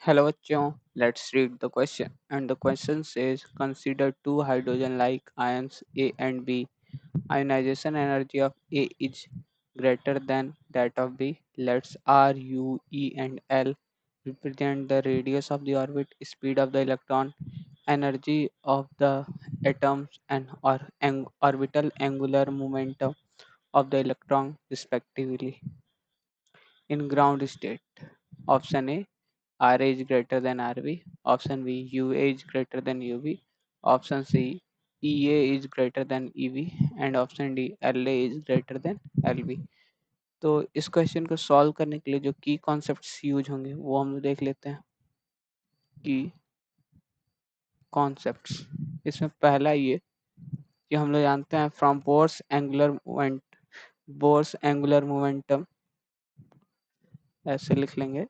Hello बच्चों, let's read the question. And the question says, consider two hydrogen-like ions A and B. Ionization energy of A is greater than that of B. Let's R, U, E, and L represent the radius of the orbit, speed of the electron, energy of the atoms, and orbital angular momentum of the electron, respectively. In ground state, option A Ra is greater than Rb. Option B, Ua is greater than Ub. Option C, Ea is greater than Eb. And option D, La is greater than Lb. तो इस question को solve करने के लिए जो की concepts use होंगे वो हम लोग देख लेते हैं। की कॉन्सेप्ट्स, इसमें पहला ये कि हम लोग जानते हैं फ्रॉम बोर्स एंगुलर मोमेंटम, ऐसे लिख लेंगे,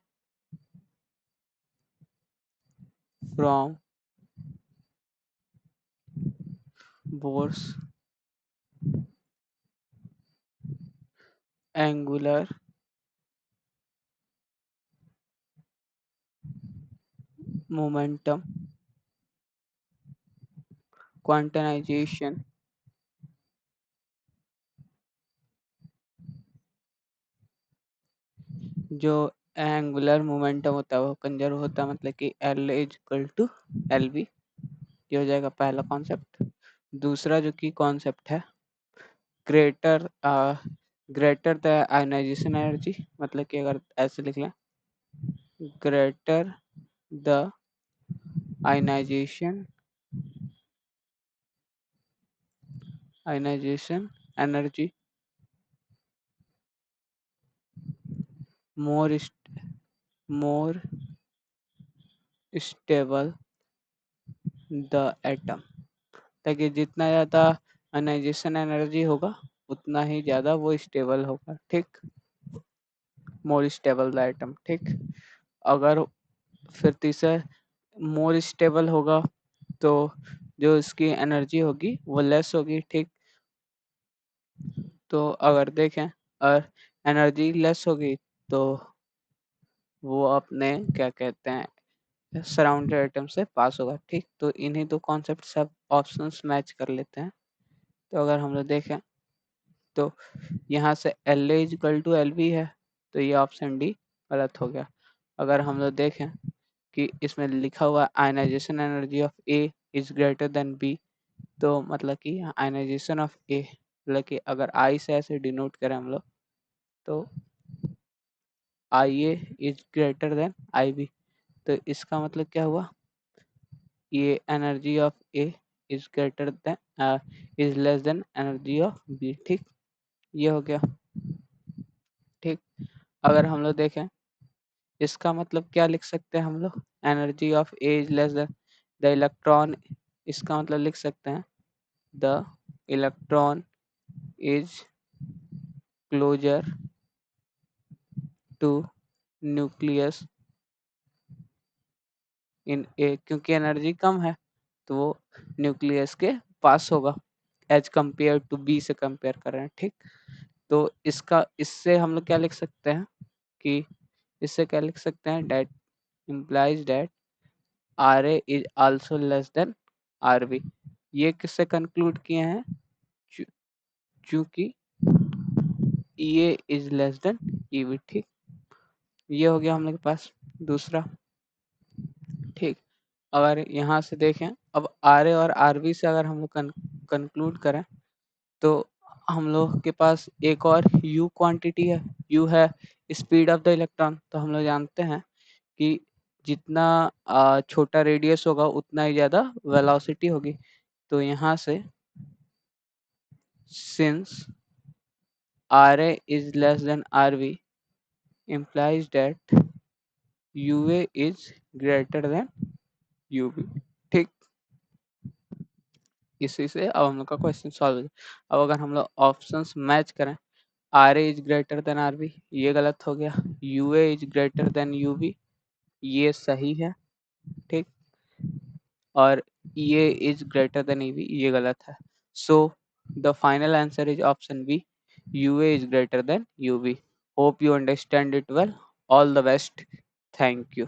from Bohr's angular momentum quantization जो एंगुलर मोमेंटम होता है वो कंजर्व होता है, मतलब कि L is equal to L B. ये हो जाएगा पहला कॉन्सेप्ट। दूसरा जो कि कॉन्सेप्ट है greater greater the ionization energy, मतलब कि अगर ऐसे लिख लें, greater the ionization energy, more stable the atom, ताकि जितना ज़्यादा आयनाइजेशन एनर्जी होगा उतना ही ज़्यादा वो स्टेबल होगा। ठीक, मोर स्टेबल द एटम। ठीक, अगर फिर तीसरा मोर स्टेबल होगा तो जो इसकी एनर्जी होगी वो लेस होगी। ठीक, तो अगर देखें और एनर्जी लेस होगी तो वो अपने क्या कहते हैं सराउंडेड एटम से पास होगा। ठीक, तो इन्हीं दो कॉन्सेप्ट सब ऑप्शंस मैच कर लेते हैं। तो अगर हम लोग देखें तो यहाँ से L A equal to L B है, तो ये ऑप्शन डी गलत हो गया। अगर हम लोग देखें कि इसमें लिखा हुआ ionization energy of A is greater than B, तो मतलब कि आयनाइजेशन ऑफ ए, मतलब कि अगर आई से ऐसे डिनोट करें हम लोग तो I A is greater than I B, तो इसका मतलब क्या हुआ, ये energy of A is greater than is less than energy of B. ठीक, ये हो गया। ठीक, अगर हम लोग देखें इसका मतलब क्या लिख सकते हैं हम लोग, energy of A is less than the electron, इसका मतलब लिख सकते हैं the electron is closer to nucleus in A, क्योंकि एनर्जी कम है तो वो न्यूक्लियस के पास होगा एज कंपेयर टू बी से कंपेयर कर रहे हैं। ठीक, तो इसका इससे हम लोग क्या लिख सकते हैं कि इससे क्या लिख सकते हैं, that implies that R A is also less than R B. ये किससे कंक्लूड किए हैं, चूंकि E A is less than E B. ठीक, ये हो गया हम लोग के पास दूसरा। ठीक, अगर यहाँ से देखें अब आर ए और आर बी से अगर हम लोग कंक्लूड करें तो हम लोग के पास एक और u क्वांटिटी है, u है स्पीड ऑफ द इलेक्ट्रॉन। तो हम लोग जानते हैं कि जितना छोटा रेडियस होगा उतना ही ज़्यादा वेलोसिटी होगी। तो यहाँ से since R A is less than R B implies that ua is greater than ub। ठीक, इसी से अब हम लोग का क्वेश्चन सॉल्व हो जाए। अब अगर हम लोग ऑप्शंस मैच करें, R A is greater than R B, ये गलत हो गया, U A is greater than U B, ये सही है। ठीक, और E A is greater than E B, ये गलत है। So the final answer is option B, U A is greater than U B. Hope you understand it well. All the best, thank you.